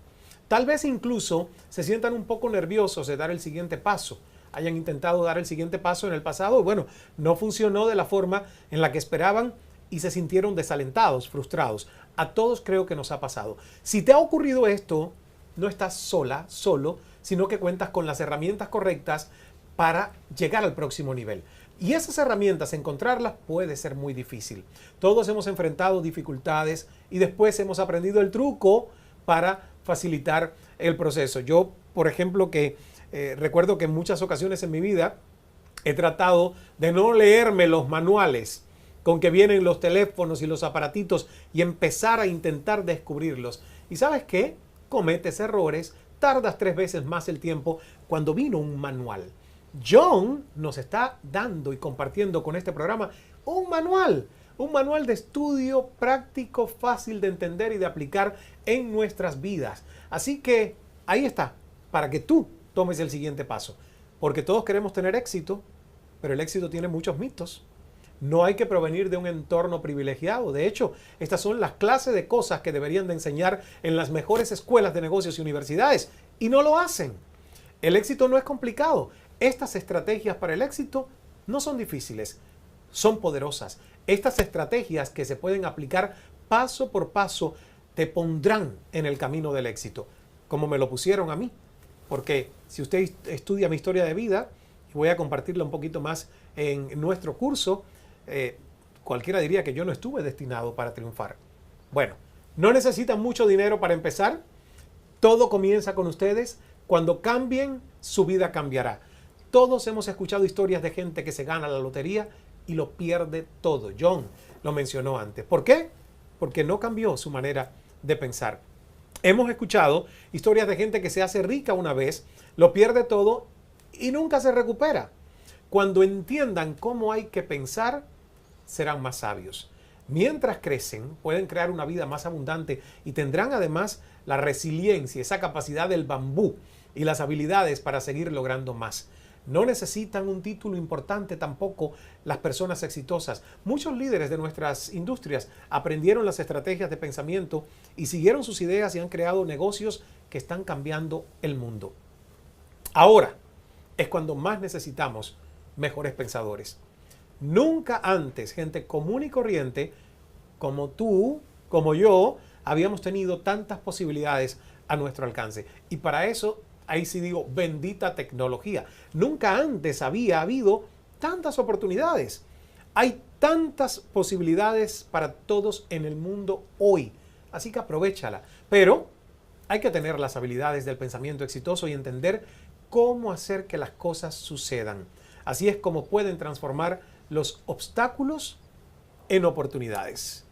Tal vez incluso se sientan un poco nerviosos de dar el siguiente paso. Hayan intentado dar el siguiente paso en el pasado y bueno, no funcionó de la forma en la que esperaban y se sintieron desalentados, frustrados. A todos creo que nos ha pasado. Si te ha ocurrido esto, no estás sola, solo, sino que cuentas con las herramientas correctas para llegar al próximo nivel. Y esas herramientas, encontrarlas puede ser muy difícil. Todos hemos enfrentado dificultades y después hemos aprendido el truco para facilitar el proceso. Yo, por ejemplo, recuerdo que en muchas ocasiones en mi vida he tratado de no leerme los manuales con que vienen los teléfonos y los aparatitos y empezar a intentar descubrirlos. ¿Y sabes qué? Cometes errores, tardas 3 veces más el tiempo cuando vino un manual. John nos está dando y compartiendo con este programa un manual, un manual de estudio práctico, fácil de entender y de aplicar en nuestras vidas. Así que ahí está, para que tú tomes el siguiente paso. Porque todos queremos tener éxito, pero el éxito tiene muchos mitos. No hay que provenir de un entorno privilegiado. De hecho, estas son las clases de cosas que deberían de enseñar en las mejores escuelas de negocios y universidades. Y no lo hacen. El éxito no es complicado. Estas estrategias para el éxito no son difíciles, son poderosas. Estas estrategias que se pueden aplicar paso por paso te pondrán en el camino del éxito, como me lo pusieron a mí. Porque si usted estudia mi historia de vida, y voy a compartirla un poquito más en nuestro curso, cualquiera diría que yo no estuve destinado para triunfar. Bueno, no necesitan mucho dinero para empezar. Todo comienza con ustedes. Cuando cambien, su vida cambiará. Todos hemos escuchado historias de gente que se gana la lotería y lo pierde todo. John lo mencionó antes. ¿Por qué? Porque no cambió su manera de pensar. Hemos escuchado historias de gente que se hace rica una vez, lo pierde todo y nunca se recupera. Cuando entiendan cómo hay que pensar, serán más sabios. Mientras crecen, pueden crear una vida más abundante y tendrán además la resiliencia, esa capacidad del bambú y las habilidades para seguir logrando más. No necesitan un título importante tampoco las personas exitosas. Muchos líderes de nuestras industrias aprendieron las estrategias de pensamiento y siguieron sus ideas y han creado negocios que están cambiando el mundo. Ahora es cuando más necesitamos mejores pensadores. Nunca antes gente común y corriente como tú, como yo, habíamos tenido tantas posibilidades a nuestro alcance. Y para eso, ahí sí digo, bendita tecnología. Nunca antes había habido tantas oportunidades. Hay tantas posibilidades para todos en el mundo hoy. Así que aprovéchala. Pero hay que tener las habilidades del pensamiento exitoso y entender cómo hacer que las cosas sucedan. Así es como pueden transformar los obstáculos en oportunidades.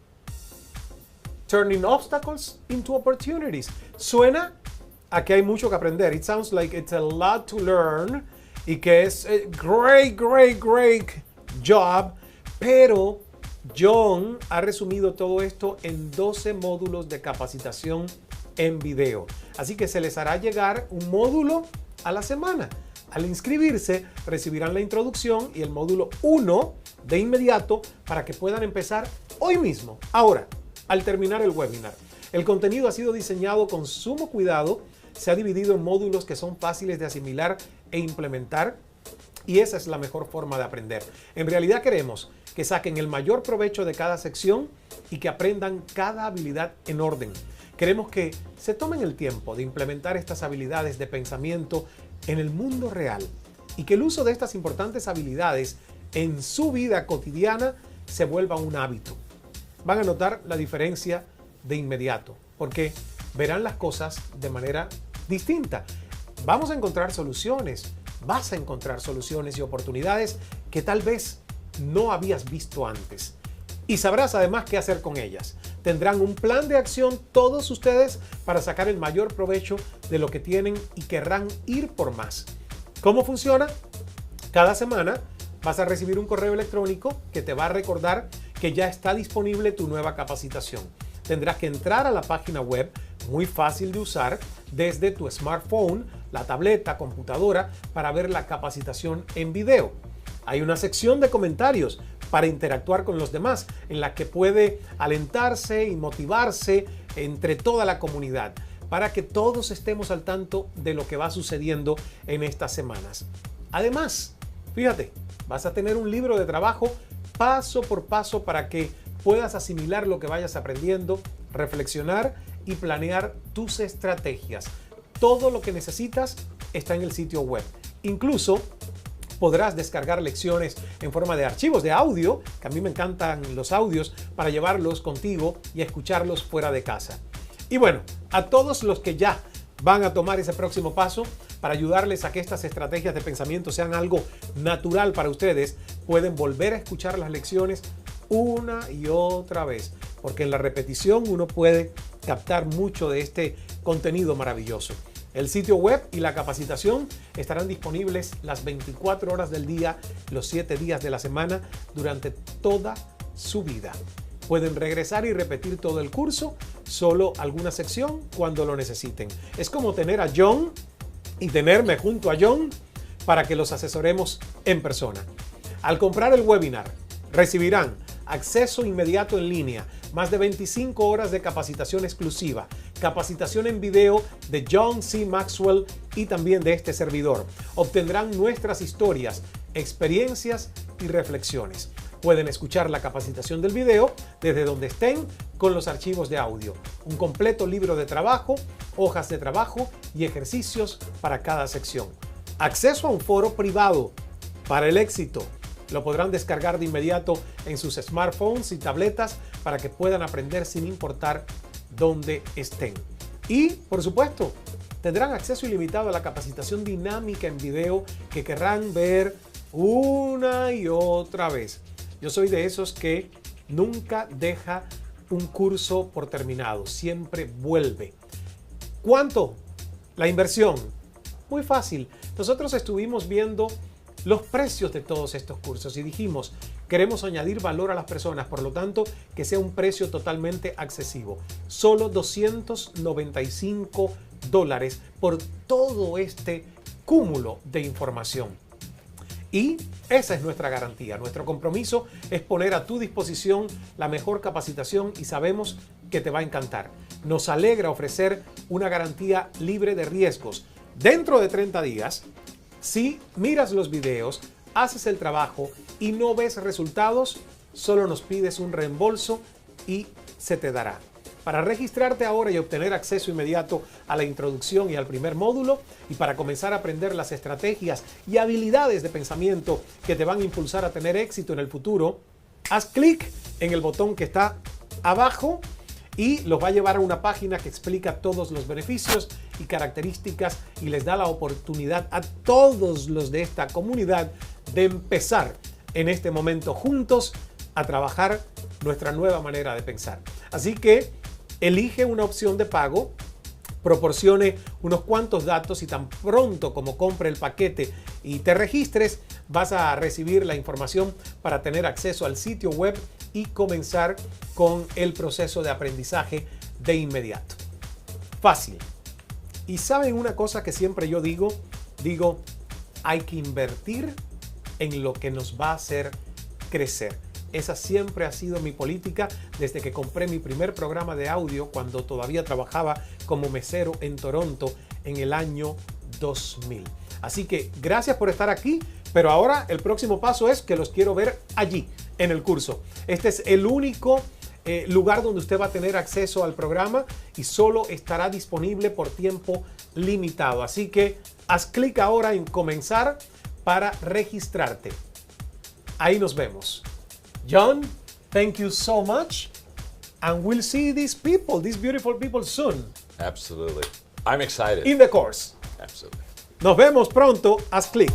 Turning obstacles into opportunities. Suena a que hay mucho que aprender. It sounds like it's a lot to learn y que es great job. Pero John ha resumido todo esto en 12 módulos de capacitación en video. Así que se les hará llegar un módulo a la semana. Al inscribirse, recibirán la introducción y el módulo 1 de inmediato para que puedan empezar hoy mismo, ahora, al terminar el webinar. El contenido ha sido diseñado con sumo cuidado, se ha dividido en módulos que son fáciles de asimilar e implementar y esa es la mejor forma de aprender. En realidad queremos que saquen el mayor provecho de cada sección y que aprendan cada habilidad en orden. Queremos que se tomen el tiempo de implementar estas habilidades de pensamiento en el mundo real y que el uso de estas importantes habilidades en su vida cotidiana se vuelva un hábito. Van a notar la diferencia de inmediato porque verán las cosas de manera distinta. Vamos a encontrar soluciones, vas a encontrar soluciones y oportunidades que tal vez no habías visto antes. Y sabrás además qué hacer con ellas. Tendrán un plan de acción todos ustedes para sacar el mayor provecho de lo que tienen y querrán ir por más. ¿Cómo funciona? Cada semana vas a recibir un correo electrónico que te va a recordar que ya está disponible tu nueva capacitación. Tendrás que entrar a la página web, muy fácil de usar, desde tu smartphone, la tableta, computadora, para ver la capacitación en video. Hay una sección de comentarios para interactuar con los demás, en la que puede alentarse y motivarse entre toda la comunidad, para que todos estemos al tanto de lo que va sucediendo en estas semanas. Además, fíjate, vas a tener un libro de trabajo paso por paso para que puedas asimilar lo que vayas aprendiendo, reflexionar y planear tus estrategias. Todo lo que necesitas está en el sitio web. Incluso podrás descargar lecciones en forma de archivos de audio, que a mí me encantan los audios, para llevarlos contigo y escucharlos fuera de casa. Y bueno, a todos los que ya van a tomar ese próximo paso para ayudarles a que estas estrategias de pensamiento sean algo natural para ustedes, pueden volver a escuchar las lecciones una y otra vez, porque en la repetición uno puede captar mucho de este contenido maravilloso. El sitio web y la capacitación estarán disponibles las 24 horas del día, los 7 días de la semana, durante toda su vida. Pueden regresar y repetir todo el curso, solo alguna sección cuando lo necesiten. Es como tener a John y tenerme junto a John para que los asesoremos en persona. Al comprar el webinar, recibirán acceso inmediato en línea, más de 25 horas de capacitación exclusiva, capacitación en video de John C. Maxwell y también de este servidor. Obtendrán nuestras historias, experiencias y reflexiones. Pueden escuchar la capacitación del video desde donde estén con los archivos de audio, un completo libro de trabajo, hojas de trabajo y ejercicios para cada sección. Acceso a un foro privado para el éxito. Lo podrán descargar de inmediato en sus smartphones y tabletas para que puedan aprender sin importar dónde estén. Y, por supuesto, tendrán acceso ilimitado a la capacitación dinámica en video que querrán ver una y otra vez. Yo soy de esos que nunca deja un curso por terminado, siempre vuelve. ¿Cuánto? La inversión. Muy fácil. Nosotros estuvimos viendo los precios de todos estos cursos y dijimos, queremos añadir valor a las personas, por lo tanto, que sea un precio totalmente accesivo. Solo $295 por todo este cúmulo de información. Y esa es nuestra garantía. Nuestro compromiso es poner a tu disposición la mejor capacitación y sabemos que te va a encantar. Nos alegra ofrecer una garantía libre de riesgos. Dentro de 30 días, si miras los videos, haces el trabajo y no ves resultados, solo nos pides un reembolso y se te dará. Para registrarte ahora y obtener acceso inmediato a la introducción y al primer módulo, y para comenzar a aprender las estrategias y habilidades de pensamiento que te van a impulsar a tener éxito en el futuro, haz clic en el botón que está abajo y los va a llevar a una página que explica todos los beneficios y características y les da la oportunidad a todos los de esta comunidad de empezar en este momento juntos a trabajar nuestra nueva manera de pensar. Así que elige una opción de pago, proporcione unos cuantos datos y tan pronto como compre el paquete y te registres, vas a recibir la información para tener acceso al sitio web y comenzar con el proceso de aprendizaje de inmediato. Fácil. Y ¿saben una cosa que siempre yo digo? Digo, hay que invertir en lo que nos va a hacer crecer. Esa siempre ha sido mi política desde que compré mi primer programa de audio cuando todavía trabajaba como mesero en Toronto en el año 2000. Así que gracias por estar aquí, pero ahora el próximo paso es que los quiero ver allí, en el curso. Este es el único lugar donde usted va a tener acceso al programa y solo estará disponible por tiempo limitado. Así que haz clic ahora en comenzar para registrarte. Ahí nos vemos. John, thank you so much. And we'll see these people, these beautiful people soon. Absolutely. I'm excited. In the course. Absolutely. Nos vemos pronto. Haz clic.